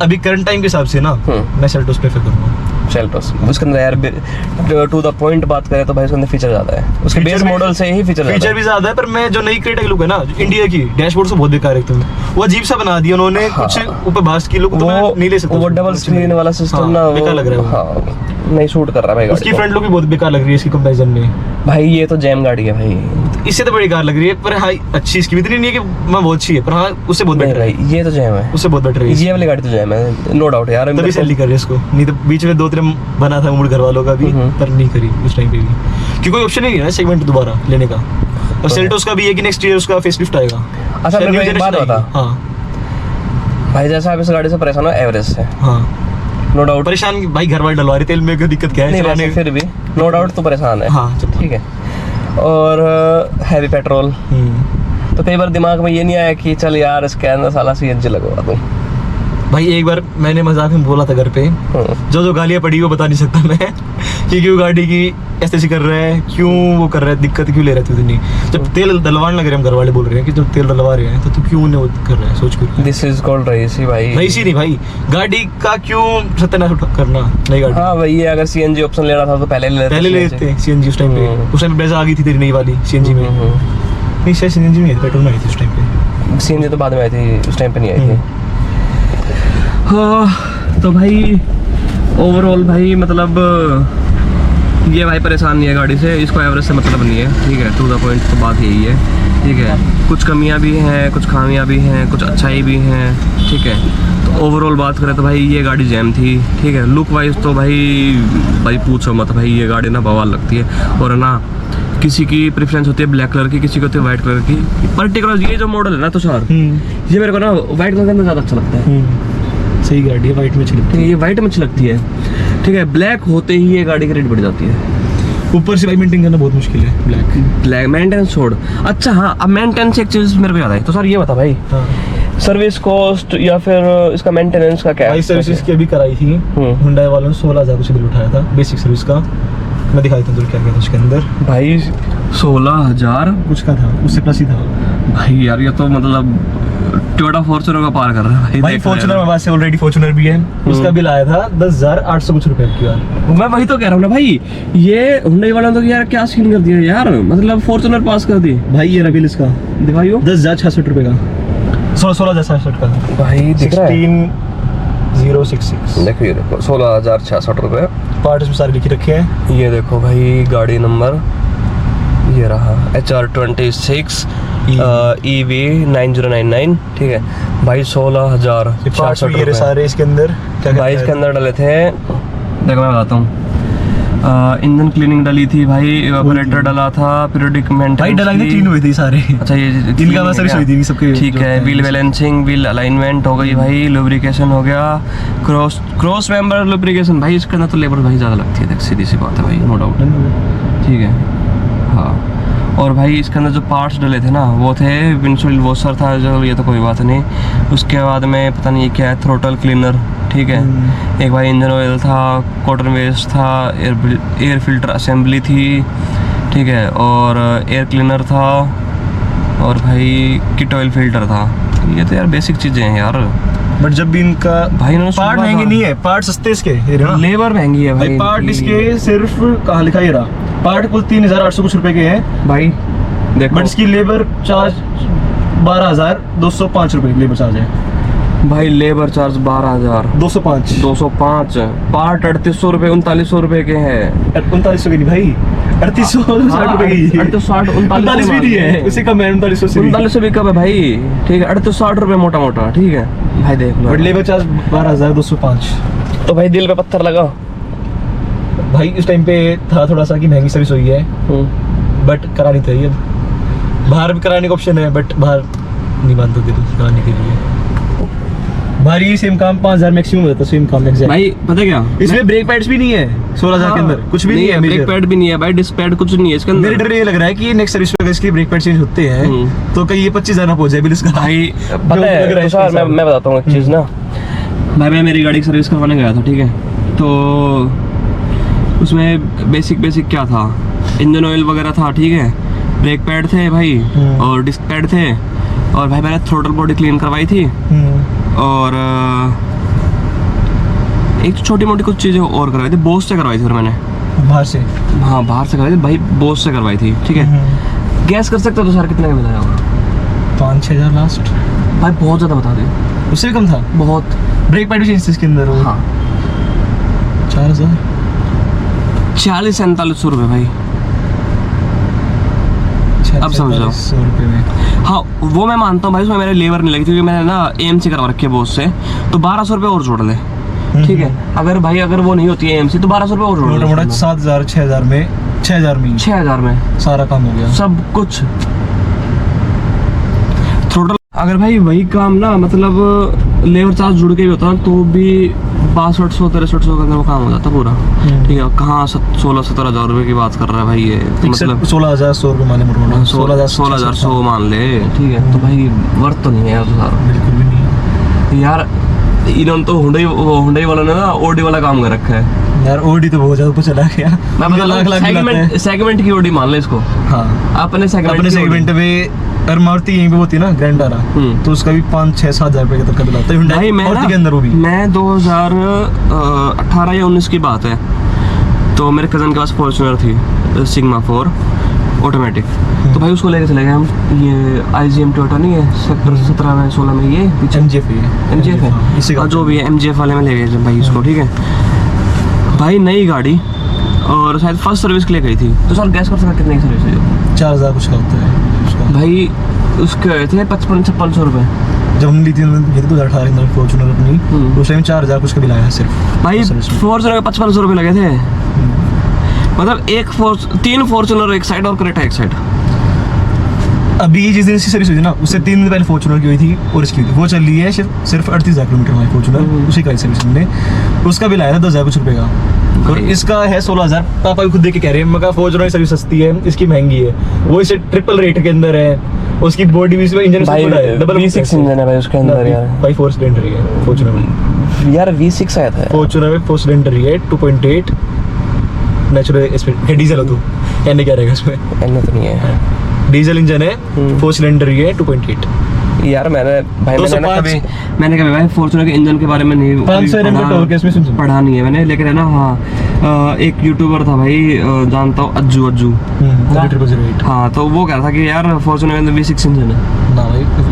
Speaker 2: अभी करंट टाइम के हिसाब से ना मैं सेल्टोस प्रेफर करूंगा।
Speaker 1: सेल्टोस उसके अंदर यार टू द पॉइंट बात करें तो भाई उसके अंदर फीचर ज्यादा है, उसके बेस मॉडल से ही फीचर
Speaker 2: भी ज्यादा है। पर मैं जो नई क्रेटा की लुक है ना इंडिया की, डैशबोर्ड से बहुत बेकार है तुम, वो अजीब सा बना दिया उन्होंने, कुछ ऊपर बास की लुक तो मैं नहीं ले सकता।
Speaker 1: वो डबल स्क्रीन वाला सिस्टम ना
Speaker 2: बेकार लग रहा है,
Speaker 1: हां नहीं सूट कर रहा भाई।
Speaker 2: उसकी फ्रंट लुक भी बहुत बेकार लग रही है इसकी कंपैरिजन में।
Speaker 1: भाई ये तो जैम गाड़ी है भाई,
Speaker 2: इससे तो बड़ी कार लग रही है, पर हाँ अच्छी इसकी भी इतनी नहीं है कि मैं बहुत अच्छी है, पर हाँ उससे बहुत बेटर है।
Speaker 1: ये तो जैम है,
Speaker 2: उससे बहुत बेटर है
Speaker 1: ये वाली गाड़ी तो जैम है, नो डाउट यार।
Speaker 2: तभी सेल नहीं कर रहे इसको, नहीं तो बीच में 2-3 बना था मूड घर वालों का भी, पर नहीं करी उस टाइम पे भी, क्योंकि कोई ऑप्शन ही नहीं है सेगमेंट दोबारा लेने का। और सेल्टोस का भी है कि नेक्स्ट ईयर उसका फेसलिफ्ट आएगा।
Speaker 1: अच्छा मेरे को एक बात बता,
Speaker 2: हाँ
Speaker 1: भाई जैसा आप इस गाड़ी से परेशान हो एवरेज से,
Speaker 2: हाँ
Speaker 1: नो डाउट
Speaker 2: परेशान भाई, घर वाले डलवा रहे तेल में, कोई दिक्कत क्या है
Speaker 1: नहीं, फिर भी नो डाउट तो परेशान है,
Speaker 2: हाँ
Speaker 1: ठीक है। और हैवी पेट्रोल, तो कई बार दिमाग में ये नहीं आया कि चल यार इसके अंदर साला CNG लगवा दूं।
Speaker 2: भाई एक बार मैंने मजाक में बोला था घर पे, जो गालियां पड़ी वो बता नहीं सकता मैं कि क्यों गाड़ी की ऐसे कर रहा है, क्यों वो कर रहा है, दिक्कत क्यों ले रहा है तू इतनी, जब तेल डलवाने लग रहे हम घर वाले बोल रहे हैं कि जब तेल डलवा रहे हैं तो तू क्यों नहीं वो कर रहा है, सोच कर।
Speaker 1: दिस इज कॉल्ड रईसी भाई,
Speaker 2: रईसी नहीं भाई, गाड़ी का क्यों सत्यानाश करना नई गाड़ी।
Speaker 1: हाँ भाई, अगर CNG ऑप्शन लेना था तो पहले ले
Speaker 2: लेते CNG उस टाइम पे, उस टाइम पे आ गई थी तेरी नई वाली CNG में, नहीं शायद CNG में पेट्रोल में आई थी उस टाइम पे,
Speaker 1: CNG तो बाद में आई थी, उस टाइम पे नहीं आई थी। हाँ तो भाई ओवरऑल भाई मतलब ये भाई परेशान नहीं है गाड़ी से, इसको एवरेज से मतलब नहीं है, ठीक है, टू द पॉइंट तो बात यही है, ठीक है। कुछ कमियां भी हैं, कुछ खामियां भी हैं, कुछ अच्छाई भी हैं, ठीक है। तो ओवरऑल बात करें तो भाई ये गाड़ी जैम थी, ठीक है। लुक वाइज तो भाई पूछो मत भाई, ये गाड़ी ना बवाल लगती है। और ना किसी की प्रेफरेंस होती है ब्लैक कलर की, किसी की होती है वाइट कलर की। पर्टिकुलर ये जो मॉडल है ना तुषार, ये मेरे को ना वाइट कलर के अंदर ज़्यादा अच्छा लगता है।
Speaker 2: सही गाड़ी है, वाइट में अच्छी लगती है,
Speaker 1: ये वाइट में अच्छी लगती है, ठीक है। ब्लैक होते ही ये गाड़ी की रेट बढ़ जाती है,
Speaker 2: ऊपर से भाई मेंटेन करना बहुत मुश्किल है ब्लैक मेंटेनेंस छोड़। अच्छा हाँ, अब मेंटेनेंस एक चीज़ मेरे को याद आई, तो सर ये बता भाई, सर्विस कॉस्ट या फिर इसका मेंटेनेंस का क्या है? भाई सर्विस की अभी कराई थी हुंडई वालों ने, 16,000 कुछ बिल उठाया था बेसिक सर्विस का। मैं दिखाई था क्या क्या था उसके अंदर
Speaker 1: भाई, 16,000
Speaker 2: कुछ का था, उससे प्लस ही था
Speaker 1: भाई। यार ये तो मतलब टोयोटा फॉर्च्यूनर का पार कर रहा है
Speaker 2: भाई फॉर्च्यूनर में पास से ऑलरेडी फॉर्च्यूनर भी है, उसका बिल आया था 10,800 कुछ रुपए की यार।
Speaker 1: मैं वही तो कह रहा हूँ ना भाई, ये हुंडई वालों ने तो यार क्या सीन कर दिया यार, मतलब फॉर्च्यूनर पास कर दी भाई। ये रहा बिल इसका, दिखाइयो,
Speaker 2: 10,660 रुपए का, 16,660 का
Speaker 1: भाई, दिख रहा है
Speaker 2: 16066।
Speaker 1: देखो ये देखो 16,660 रुपए,
Speaker 2: पार्ट इसमें सारे लिखे रखे हैं।
Speaker 1: ये देखो भाई गाड़ी नंबर ये रहा HR26 EV 9099, ठीक है भाई। 16,660
Speaker 2: रुपए सारे इसके अंदर
Speaker 1: भाई इसके अंदर डले थे। देखो मैं बताता हूँ, इंजन क्लीनिंग डली थी भाई, इवेपोरेटर डला था, पीरियोडिक मेंटेनेंस
Speaker 2: भाई डला क्लीन हुए थे सारे।
Speaker 1: अच्छा ये
Speaker 2: इनका सर्विस हुई थी सबके,
Speaker 1: ठीक है। व्हील बैलेंसिंग, व्हील अलाइनमेंट हो गई भाई, लुब्रिकेशन हो गया, क्रॉस मेंबर लुब्रिकेशन भाई इसके अंदर तो लेबर भाई ज़्यादा लगती है, देख सीधी सी बात है भाई, नो डाउट, ठीक है। हाँ और भाई इसके अंदर जो पार्ट्स डले थे ना वो थे विंडशील्ड वॉशर था, जो ये तो कोई बात नहीं। उसके बाद में पता नहीं क्या है, थ्रोटल क्लीनर, ठीक है। एक भाई इंजन ऑयल था, कॉटन वेस्ट था, एयर फिल्टर असेंबली थी, ठीक है, और एयर क्लीनर था, और भाई किट ऑयल फिल्टर था। ये तो यार बेसिक चीज़ें हैं यार।
Speaker 2: बट जब भी इनका
Speaker 1: भाई इन्होंने
Speaker 2: पार्ट
Speaker 1: सुबह
Speaker 2: महंगे
Speaker 1: था।
Speaker 2: नहीं है, पार्ट सस्ते इसके, ये रहे ना।
Speaker 1: लेबर महंगी है भाई
Speaker 2: भाई पार्ट
Speaker 1: इनकी।
Speaker 2: इसके सिर्फ कहाँ लिखा ये रहा, पार्ट कुल 3800 कुछ रुपए के हैं
Speaker 1: भाई देखो,
Speaker 2: बट इसकी लेबर चार्ज 12,205 रुपए लेबर चार्ज है।
Speaker 1: भाई लेबर चार्ज 12,000
Speaker 2: 205
Speaker 1: 205, पार्ट 3800 रुपये 3900 रुपये के हैं।
Speaker 2: 3900 के नहीं भाई, 3860 रुपए की
Speaker 1: 3860
Speaker 2: 39 भी नहीं है, उससे कम है 3900 से भी।
Speaker 1: 3900 भी कम है भाई, ठीक है, 3860 रुपये मोटा मोटा, ठीक है भाई देख लो।
Speaker 2: But labour charge 12,205।
Speaker 1: तो भाई दिल पे पत्थर लगा।
Speaker 2: भाई उस टाइम पे था थोड़ा सा कि महंगी सर्विस हुई है, बट करानी चाहिए। बाहर भी कराने का ऑप्शन है, बट बाहर नहीं मानते दिल कराने के लिए। बाहर ये सेम काम 5000 मैक्सिमम होता है, सेम काम एग्जैक्ट।
Speaker 1: भाई पता क्या,
Speaker 2: इसमें ब्रेक पैड्स भी नहीं है 16,000 के अंदर, कुछ भी नहीं है।
Speaker 1: ब्रेक पैड भी नहीं है भाई, डिस्क पैड कुछ नहीं है इसके
Speaker 2: मेरे
Speaker 1: अंदर।
Speaker 2: डर ये लग रहा है कि नेक्स्ट सर्विस में इसके ब्रेक पैड चेंज होते हैं तो कहीं ये 25,000 ना पहुंच जाए बिल इसका।
Speaker 1: भाई पता
Speaker 2: लग
Speaker 1: है
Speaker 2: रहा है
Speaker 1: तुषार,
Speaker 2: इसके
Speaker 1: मैं बताता हूँ एक चीज़ ना। भाई मैं मेरी गाड़ी की सर्विस करवाने गया था, ठीक है, तो उसमें बेसिक क्या था, इंजन ऑयल वगैरह था, ठीक है, ब्रेक पैड थे भाई, और डिस्क पैड थे, और भाई मैंने थ्रोटल बॉडी क्लीन करवाई थी, और एक छोटी मोटी कुछ चीज़ें और करवाई थी, बोस से करवाई थी और मैंने
Speaker 2: बाहर से।
Speaker 1: हाँ बाहर से करवाई थी भाई, बोस से करवाई थी, ठीक है। गैस कर सकते हो तो सर कितने का मिला होगा?
Speaker 2: 5-6,000 लास्ट।
Speaker 1: भाई बहुत ज़्यादा बता दे।
Speaker 2: उससे भी कम था।
Speaker 1: बहुत।
Speaker 2: ब्रेक पैड भी चेंज थे इसके अंदर।
Speaker 1: हाँ
Speaker 2: 4,000
Speaker 1: 40-47 रुपये भाई। अब समझ जाओ।
Speaker 2: 100 रुपये में।
Speaker 1: हाँ वो मैं मानता हूँ भाई, उसमें मेरे लेबर नहीं लगी क्योंकि मैंने ना AMC करवा रखी है बोस से, तो 1200 रुपये और जोड़ ले, ठीक है। अगर भाई अगर वो नहीं होती है AMC तो 1200 रुपये और जोड़ ले।
Speaker 2: मोटा 7,000 6,000 में 6,000 में
Speaker 1: 6,000 में
Speaker 2: सारा काम हो गया
Speaker 1: सब कुछ। थ्रोटल अगर भाई वही काम ना मतलब लेबर चार्ज जुड़ के भी होता तो भी 6200-6300 का अंदर वो काम हो जाता पूरा, ठीक है। कहाँ 16-17 हज़ार रुपये की बात कर रहा है भाई ये, तो मतलब
Speaker 2: 16,100 रुपये माने मोटा
Speaker 1: 16,100 मान ले, ठीक है। तो भाई वर्थ तो नहीं है यार सारा,
Speaker 2: बिल्कुल भी नहीं
Speaker 1: यार। इन्होंने तो हुंडई वालों ने ना ओडी वाला काम कर रखा है
Speaker 2: यार। ओडी तो बहुत ज्यादा ऊपर चला गया।
Speaker 1: मैं
Speaker 2: उनका
Speaker 1: मतलब सेगमेंट की ओडी मान ले इसको।
Speaker 2: हाँ
Speaker 1: अपने
Speaker 2: अपने सेगमेंट में। और मारुति यहीं पे होती है ना ग्रैंडारा, तो उसका भी 5-6-7 हज़ार रुपये तक का बिल आता है।
Speaker 1: भाई मैं
Speaker 2: मारुति के अंदर वो भी।
Speaker 1: मैं 2018 या 19 की बात है, तो मेरे कज़न के पास फॉर्च्यूनर थी सिग्मा 4 ऑटोमेटिक, तो भाई उसको लेके चले गए हम। ये IGM टोयोटा नहीं है सेक्टर 17 में 16 में, ये
Speaker 2: MGF है
Speaker 1: और जो भी है MGF वाले में ले गए भाई इसको, ठीक है भाई। नई गाड़ी और शायद फर्स्ट सर्विस के लिए गई थी, तो सर गैस कर सकते कितने की सर्विस है?
Speaker 2: 4,000 कुछ का होता है
Speaker 1: भाई उसके गए थे 55-5600 रुपये
Speaker 2: जब हमने ली थी 2018 में फॉर्च्यूनर अपनी, उस टाइम 4,000 कुछ का बिल आया सिर्फ
Speaker 1: भाई। फॉर्च्यूनर के 5500 रुपये लगे थे, मतलब तीन फॉर्च्यूनर एक साइड और क्रेटा एक साइड।
Speaker 2: अभी जिस दिन इसकी सर्विस हुई थी ना, उससे 3 दिन पहले फॉर्च्यूनर की हुई थी और इसकी हुई थी। वो चल रही है सिर्फ 38,000 किलोमीटर हमारी फॉर्च्यूनर, उसी का सर्विस हमने। उसका बिल आया था 10,000 कुछ रुपये का, और इसका है 16,000। पापा भी खुद देख के कह रहे हैं, मगर फॉर्च्यूनर की सर्विस सस्ती है, इसकी महंगी है। वो इसे ट्रिपल रेट के अंदर है, उसकी बॉडी भी इसमें इंजन
Speaker 1: डबल V6 इंजन है भाई उसके अंदर यार।
Speaker 2: भाई 4 सिलेंडर है फॉर्च्यूनर में
Speaker 1: यार V6 आया था
Speaker 2: फॉर्च्यूनर में 4 सिलेंडर है 2.8 नेचुरल स्पीड। डीजल हो तो एन क्या रहेगा इसमें?
Speaker 1: एन तो नहीं है,
Speaker 2: डीजल इंजन है 4 सिलेंडर है 2.8।
Speaker 1: यार मैंने कभी भाई फॉर्च्यूनर के इंजन के बारे में नहीं
Speaker 2: 500 Nm का टॉर्क इसमें सुन
Speaker 1: पढ़ा नहीं है मैंने, लेकिन है ना हाँ एक यूट्यूबर था भाई जानता हूँ अज्जू। हाँ तो वो कह रहा था कि यार फॉर्च्यूनर के अंदर V6 इंजन है
Speaker 2: ना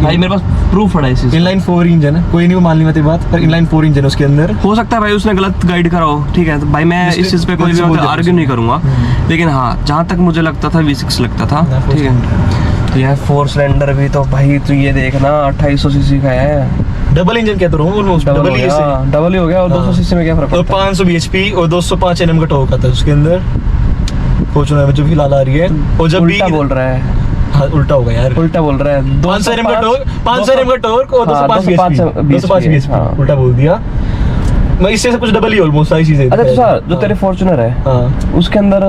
Speaker 1: भाई मेरे पास प्रूफ पड़ा है इस चीज़।
Speaker 2: इनलाइन 4 इंजन है, कोई नहीं वो मान ली मेरी बात, पर इनलाइन 4 इंजन है उसके अंदर।
Speaker 1: हो सकता है भाई उसने गलत गाइड करा हो, ठीक है, तो भाई मैं इस चीज़ पे कोई भी आर्ग्यू नहीं करूँगा, लेकिन हाँ जहाँ तक मुझे लगता था V6 लगता था, ठीक है। तो यार 4 सिलेंडर भी तो भाई तू ये देखना 2800 सीसी का है,
Speaker 2: डबल इंजन कहता हूँ ऑलमोस्ट डबल
Speaker 1: ही हो गया। और 200 सीसी में क्या फर्क
Speaker 2: है? 500 bhp और 205 Nm का टॉर्क आता है उसके अंदर फॉर्च्यूनर में जो फिलहाल आ रही है। और जब भी
Speaker 1: बोल रहा है,
Speaker 2: हाँ उल्टा होगा यार,
Speaker 1: उल्टा बोल रहा है।
Speaker 2: 500 Nm का टॉर्क, 500 Nm का टॉर्क और 205 bhp उल्टा बोल दिया मैं। इससे सब कुछ डबल ही ऑलमोस्ट सारी चीजें।
Speaker 1: अच्छा तो सर जो तेरे फॉर्च्यूनर है उसके अंदर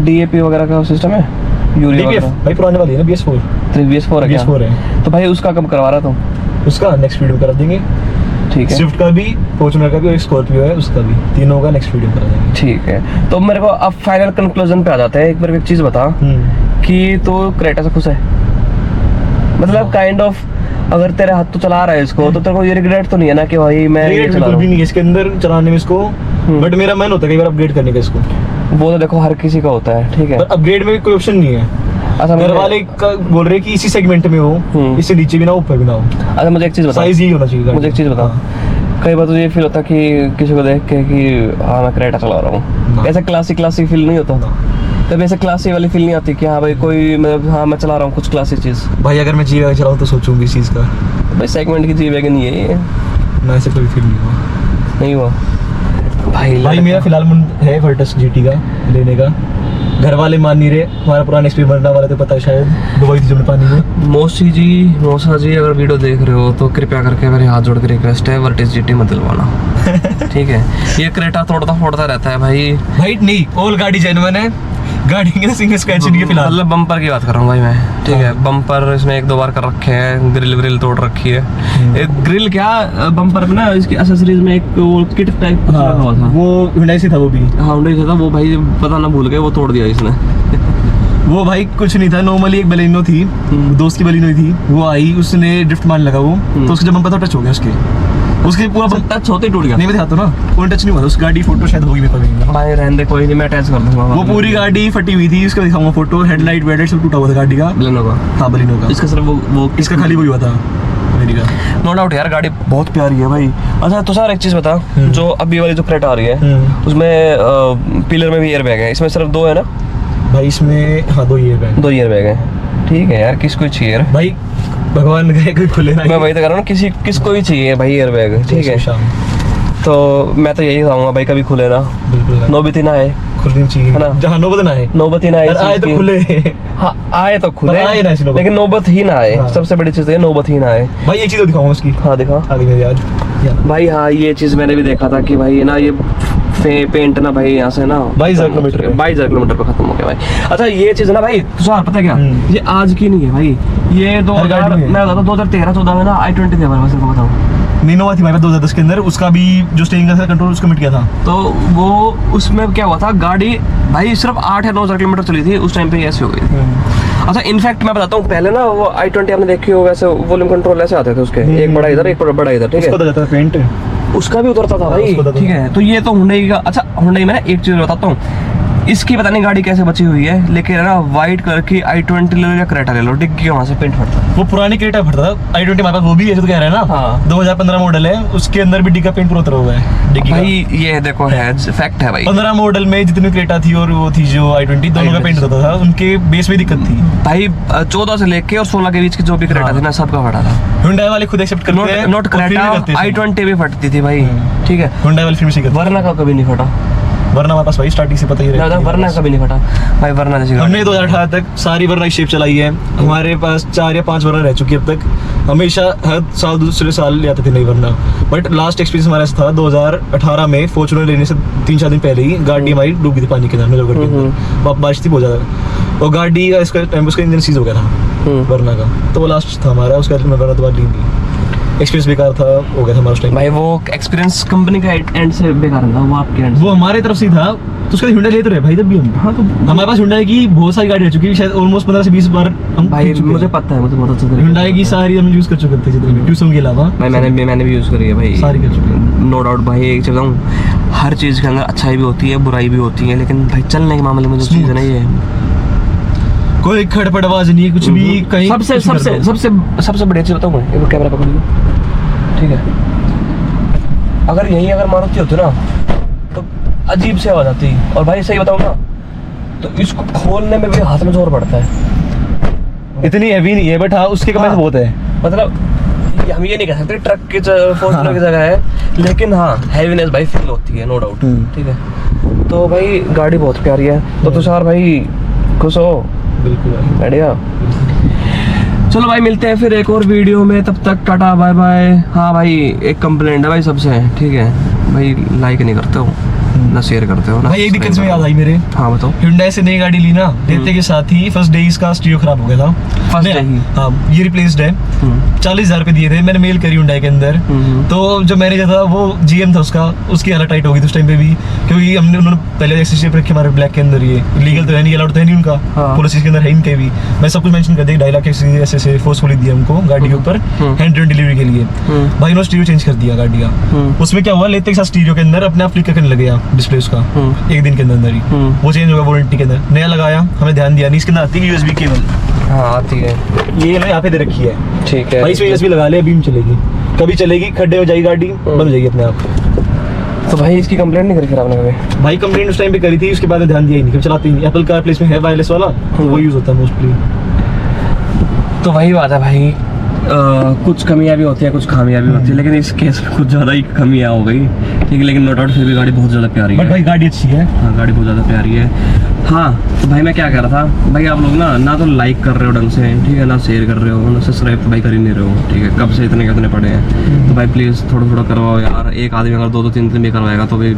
Speaker 1: DAP वगैरह का सिस्टम है? यूरिया
Speaker 2: भाई पुराने वाली है ना BS4
Speaker 1: है क्या? तो भाई उसका कब करवा रहा तुम?
Speaker 2: उसका नेक्स्ट वीडियो करा देंगे।
Speaker 1: ठीक है।
Speaker 2: स्विफ्ट का भी, फॉर्च्यूनर का भी और स्कॉर्पियो है उसका भी, तीनों का नेक्स्ट वीडियो करा देंगे।
Speaker 1: ठीक है, तो मेरे को अब फाइनल कंक्लूजन पे आ जाते हैं। एक बार एक चीज़ बता कि तो क्रेटा से खुश है, मतलब काइंड ऑफ अगर तेरे हाथ तो चला रहा है इसको तो तेरे को ये रिग्रेट तो नहीं है ना कि भाई मैं ये चला
Speaker 2: बिल्कुल भी नहीं है इसके अंदर चलाने में इसको, बट मेरा मन होता है कई बार अपग्रेड करने का इसको।
Speaker 1: वो तो देखो हर किसी का होता है, ठीक है,
Speaker 2: पर अपग्रेड में कोई ऑप्शन नहीं है।
Speaker 1: अच्छा
Speaker 2: घर वाले का बोल रहे हैं कि इसी सेगमेंट में हो, इससे नीचे भी ना ऊपर भी ना हो।
Speaker 1: अच्छा मुझे एक चीज़ बता,
Speaker 2: साइज ही होना चाहिए गाड़ी
Speaker 1: मुझे एक चीज़ बता, कई बार तो ये फील होता है कि किसी को देख के कि हाँ मैं क्रेटा चला रहा हूँ, ऐसा क्लासी फील नहीं होता? कभी ऐसे क्लासी वाली फील नहीं आती कि हाँ भाई कोई मतलब हाँ मैं चला रहा हूँ कुछ क्लासी चीज़?
Speaker 2: भाई अगर मैं जी वैगन चलाऊँ तो सोचूंगी इस चीज़ का।
Speaker 1: भाई सेगमेंट की जी वैगन ही है ये,
Speaker 2: ना ऐसे कोई फील नहीं हुआ।
Speaker 1: नहीं हुआ भाई
Speaker 2: मेरा फिलहाल मन है वर्टस जीटी का लेने का, घर वाले मान नहीं रहे। हमारा पुराना एक्सपीरियंस बनने वाला तो पता है शायद, डुबई थी जो पानी में।
Speaker 1: मौसा जी अगर वीडियो देख रहे हो तो कृपया करके मेरे हाथ जोड़ के रिक्वेस्ट है, वर्टिस जीटी मत दिलवाना। ठीक है, ये क्रेटा तोड़ता फोड़ता रहता है भाई
Speaker 2: नहीं, ऑल गाड़ी जेन्युइन है, गाड़ी के सिंगल स्क्रैच नहीं है फिलहाल।
Speaker 1: मतलब बम्पर की बात कर रहा हूँ भाई मैं, ठीक है, बम्पर इसमें 1-2 बार कर रखे हैं, ग्रिल तोड़ रखी है। एक ग्रिल क्या बम्पर में ना इसकी एक्सेसरीज में एक वो किट टाइप लगा हुआ था,
Speaker 2: वो हुंडई से था, वो भी
Speaker 1: हुंडई से था, वो भाई पता ना भूल गए वो तोड़ दिया इसने।
Speaker 2: वो भाई कुछ नहीं था, नॉर्मली एक बलेनो थी, दोस्त की बलेनो थी, वो आई उसने ड्रिफ्ट मारने लगा वो, तो उसका जब बम्पर था टच हो गया उसके पूरा
Speaker 1: टच होते टूट गया।
Speaker 2: नहीं मैं दिखाता हूँ ना, कोई टच नहीं हुआ, उस गाड़ी फोटो शायद होगी मेरे पास
Speaker 1: भाई रहने दे, कोई नहीं मैं अटैच कर दूंगा।
Speaker 2: वो पूरी गाड़ी फटी हुई थी, उसका दिखाऊंगा फोटो, हेडलाइट वेडलाइट सब टूटा हुआ था गाड़ी का,
Speaker 1: बलेनो का।
Speaker 2: हाँ बलेनो का,
Speaker 1: इसका सिर्फ वो
Speaker 2: इसका खाली वही हुआ था मेरी का।
Speaker 1: नो डाउट यार गाड़ी बहुत प्यारी है भाई। अच्छा तो सर एक चीज़ बता, जो अभी वाली जो क्रेटा आ रही है उसमें पिलर में भी एयर बैग है, इसमें सिर्फ 2 है ना
Speaker 2: भाई? इसमें हाँ 2 ईयर बैग,
Speaker 1: 2 ईयर बैग है, ठीक है यार, किसको चाहिए
Speaker 2: भाई भगवान करे कोई खुले ना।
Speaker 1: मैं वही तो कर रहा हूँ, किसको ही चाहिए भाई एयर बैग, ठीक है। तो मैं तो यही चाहूँगा भाई कभी खुले ना,
Speaker 2: बिल्कुल
Speaker 1: नौबत ही ना आए,
Speaker 2: खुलनी चाहिए
Speaker 1: है ना,
Speaker 2: जहाँ नौबत ना आए,
Speaker 1: नौबत ही ना आए,
Speaker 2: आए तो खुले।
Speaker 1: हाँ आए तो खुले,
Speaker 2: आए ना ऐसी नौबत।
Speaker 1: लेकिन नौबत ही ना आए,
Speaker 2: हाँ।
Speaker 1: सबसे बड़ी चीज़ है नौबत ही ना आए।
Speaker 2: भाई एक चीज़ तो दिखाऊंगा उसकी,
Speaker 1: हाँ दिखा
Speaker 2: आगे मेरे यार
Speaker 1: भाई। हाँ ये चीज़ मैंने भी देखा था कि भाई ना ये पेंट ना भाई यहाँ से ना
Speaker 2: 22,000 किलोमीटर
Speaker 1: 22,000 किलोमीटर पे खत्म हो गया भाई। अच्छा ये चीज़ ना भाई तुषार पता है क्या, ये आज की नहीं है भाई, ये 2000 मैं बताता 2013-14 में ना i20 थी हमारे पास, को बताऊँ
Speaker 2: नीनोवा थी भाई 2010 के अंदर, उसका भी जो स्टीयरिंग का कंट्रोल उसका मिट गया था।
Speaker 1: तो वो उसमें क्या हुआ था, गाड़ी भाई सिर्फ 8 या 9,000 किलोमीटर चली थी उस टाइम पे, ऐसे हो गई थी। अच्छा इनफैक्ट मैं बताता हूँ, पहले ना वो i20 आपने देखी हो वैसे वॉल्यूम कंट्रोल ऐसे आते थे उसके, एक बड़ा इधर एक बड़ा इधर, ठीक है,
Speaker 2: पेंट
Speaker 1: उसका भी उतरता था भाई, ठीक है। तो ये तो हुंडई का। अच्छा हुंडई में ना एक चीज़ बताता हूँ, इसकी पता नहीं गाड़ी कैसे बची हुई है, लेकिन है ना व्हाइट कलर की i20 ले लो या क्रेटा ले लो, डिग्गी वहाँ से पेंट फटता है।
Speaker 2: वो पुरानी क्रेटा फटता था, i20 हमारे पास वो भी है तो कह रहे हैं ना,
Speaker 1: हाँ।
Speaker 2: 2015 मॉडल है, उसके अंदर भी डिग्गा पेंट पूरा उतरा हुआ है डिग्गी
Speaker 1: भाई ये देखो है फैक्ट है भाई।
Speaker 2: 15 मॉडल में जितनी क्रेटा थी और वो थी जो i20 दोनों का पेंट होता था, उनके बेस में दिक्कत थी
Speaker 1: भाई। 14 से लेके और 16 के बीच की जो भी क्रेटा थी ना सबका फटा था।
Speaker 2: हुंडई वाले खुद एक्सेप्ट करते हैं,
Speaker 1: नोट क्रेटा i20 भी फटती थी भाई, ठीक है,
Speaker 2: हुंडई वाले फिर से करते हैं,
Speaker 1: वरना का कभी नहीं फटा,
Speaker 2: वरना हमारे पास भाई स्टार्टिंग से पता ही रहता है,
Speaker 1: वरना कभी नहीं फटा भाई, वरना जैसी
Speaker 2: हमने 2018 तक सारी वरना की शेप चलाई है, हमारे पास 4 या 5 वरना रह चुकी है अब तक, हमेशा हर साल दूसरे साल ले आते थे नई वरना। बट लास्ट एक्सपीरियंस हमारा ऐसा था 2018 में फॉर्च्यूनर लेने से 3-4 दिन पहले ही गाड़ी हमारी डूब गई थी पानी के अंदर, नजरगढ़ के अंदर, बारिश थी बहुत ज़्यादा, और गाड़ी का इसका टाइम उसका इंजन सीज हो गया था वरना का, तो वो लास्ट था हमारा, उसके बाद मैं वरना दोबारा ली नहीं, एक्सपीरियंस बेकार था, हो गया था हमारा टाइम
Speaker 1: भाई। वो एक्सपीरियंस कंपनी का एंड से बेकार था, वो आपके एंड से,
Speaker 2: वो हमारे तरफ से ही था, तो उसका हुंडई ले तो रहे भाई तब भी हम। हाँ तो हमारे पास हुंडई की बहुत सारी गाड़ी रह चुकी है, शायद ऑलमोस्ट 15 से 20 बार हम
Speaker 1: भाई मुझे पता है, मुझे बहुत अच्छे से
Speaker 2: हुंडई की सारी हम यूज़ कर चुके थे जितनी भी ट्यूसम के अलावा
Speaker 1: भाई, मैंने भी यूज़ करी है भाई,
Speaker 2: सारी कर चुके हैं।
Speaker 1: नो डाउट भाई। एक चीज़ बताऊँ, हर चीज़ के अंदर अच्छाई भी होती है बुराई भी होती है, लेकिन भाई चलने के मामले में जो चीज़ नहीं है,
Speaker 2: कोई खड़पड़ आवाज नहीं है, कुछ भी कहीं
Speaker 1: सबसे सबसे सबसे सबसे बढ़िया चीज़ बताऊँ मैं, कैमरा पकड़ लो, ठीक है, अगर यही अगर मारुति होती ना तो अजीब से आवाज आती, और भाई सही बताऊँ ना तो इसको खोलने में भी हाथ में जोर पड़ता है,
Speaker 2: इतनी हैवी नहीं है, बट हाँ उसके कमाई बहुत है,
Speaker 1: मतलब हम ये नहीं कह सकते ट्रक की फॉर्च्यूनर की जगह है, लेकिन हाँ हैवीनेस भाई फील होती है, नो डाउट, ठीक है। तो भाई गाड़ी बहुत प्यारी है, तो तुषार भाई खुश हो?
Speaker 2: बिल्कुल
Speaker 1: बढ़िया। चलो भाई मिलते हैं फिर एक और वीडियो में, तब तक टाटा बाय बाय। हाँ भाई एक कंप्लेंट है भाई सबसे, ठीक है भाई, लाइक नहीं करते हो। ना शेयर करते हो ना
Speaker 2: भाई एक दिक्कत
Speaker 1: subscribe
Speaker 2: में याद
Speaker 1: करो।
Speaker 2: आई मेरे,
Speaker 1: हाँ बताओ।
Speaker 2: Hyundai से नई गाड़ी ली ना, लेते के साथ ही फर्स्ट डे इसका स्टीरियो खराब हो गया था।
Speaker 1: First day ही?
Speaker 2: हाँ, ये रिप्लेस्ड है। 40,000 रुपए दिए थे, मैंने मेल करी Hyundai के अंदर। तो जो मैनेजर था वो GM था उसका, उसकी हालत टाइट हो गई थी उस टाइम पे भी, क्योंकि हमने उन्होंने पहले एक्सेसरीज रखे हमारे ब्लैक के अंदर, ये लीगल तो है नहीं, अलाउड तो है नहीं उनका,
Speaker 1: हाँ।
Speaker 2: पॉलिसी के अंदर है इनके भी। मैं सब कुछ मेंशन कर दिया, 2.5 लाख ऐसे फोर्सफुली दिया हमको गाड़ी के ऊपर हैंड टू डिलीवरी के लिए। भाई उन्होंने स्टीरियो चेंज कर दिया गाड़ी का। उसमें क्या हुआ, लेते के साथ स्टीरियो के अंदर अपने आप फ्लिकर करने लगे डिस्प्ले उसका, एक दिन के अंदर ही वो चेंज होगा वारंटी के अंदर। नया लगाया, हमें ध्यान दिया नहीं, इसके अंदर आती है USB केबल,
Speaker 1: हाँ आती है।
Speaker 2: ये ना यहाँ पे दे रखी है।
Speaker 1: ठीक है
Speaker 2: भाई इसमें USB लगा ले, बीम चलेगी, कभी चलेगी, खड्डे में जाएगी गाड़ी, बंद हो जाएगी अपने आप।
Speaker 1: तो भाई इसकी कंप्लेंट नहीं करी फिर आपने कभी?
Speaker 2: भाई कंप्लेंट उस टाइम पे करी थी, उसके बाद ध्यान दिया ही नहीं, कभी चलाते ही नहीं। एप्पल कार प्लेस में है वायरलेस वाला, तो वो यूज होता है मोस्टली।
Speaker 1: तो वही बात है भाई, कुछ कमियां भी होती हैं, कुछ खामियां भी होती है, लेकिन इस केस में कुछ ज़्यादा ही कमियां हो गई, ठीक है। लेकिन नो डाउट फिर भी गाड़ी बहुत ज़्यादा प्यारी
Speaker 2: बट
Speaker 1: है।
Speaker 2: भाई गाड़ी अच्छी है।
Speaker 1: हाँ गाड़ी बहुत ज़्यादा प्यारी है। हाँ तो भाई मैं क्या कह रहा था भाई, आप लोग ना तो लाइक कर रहे हो ढंग से, ठीक है, ना शेयर कर रहे हो, ना सब्सक्राइब तो भाई कर ही नहीं रहे हो, ठीक है। कब से इतने कितने पड़े हैं, तो भाई प्लीज़ थोड़ा थोड़ा करवाओ यार। एक आदमी अगर 2-2 3 भी करवाएगा तो भाई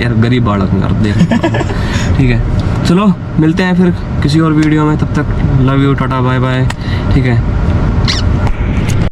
Speaker 1: यार गरीब बालक यार, देख ठीक है। चलो मिलते हैं फिर किसी और वीडियो में, तब तक love you, tata bye bye, ठीक है।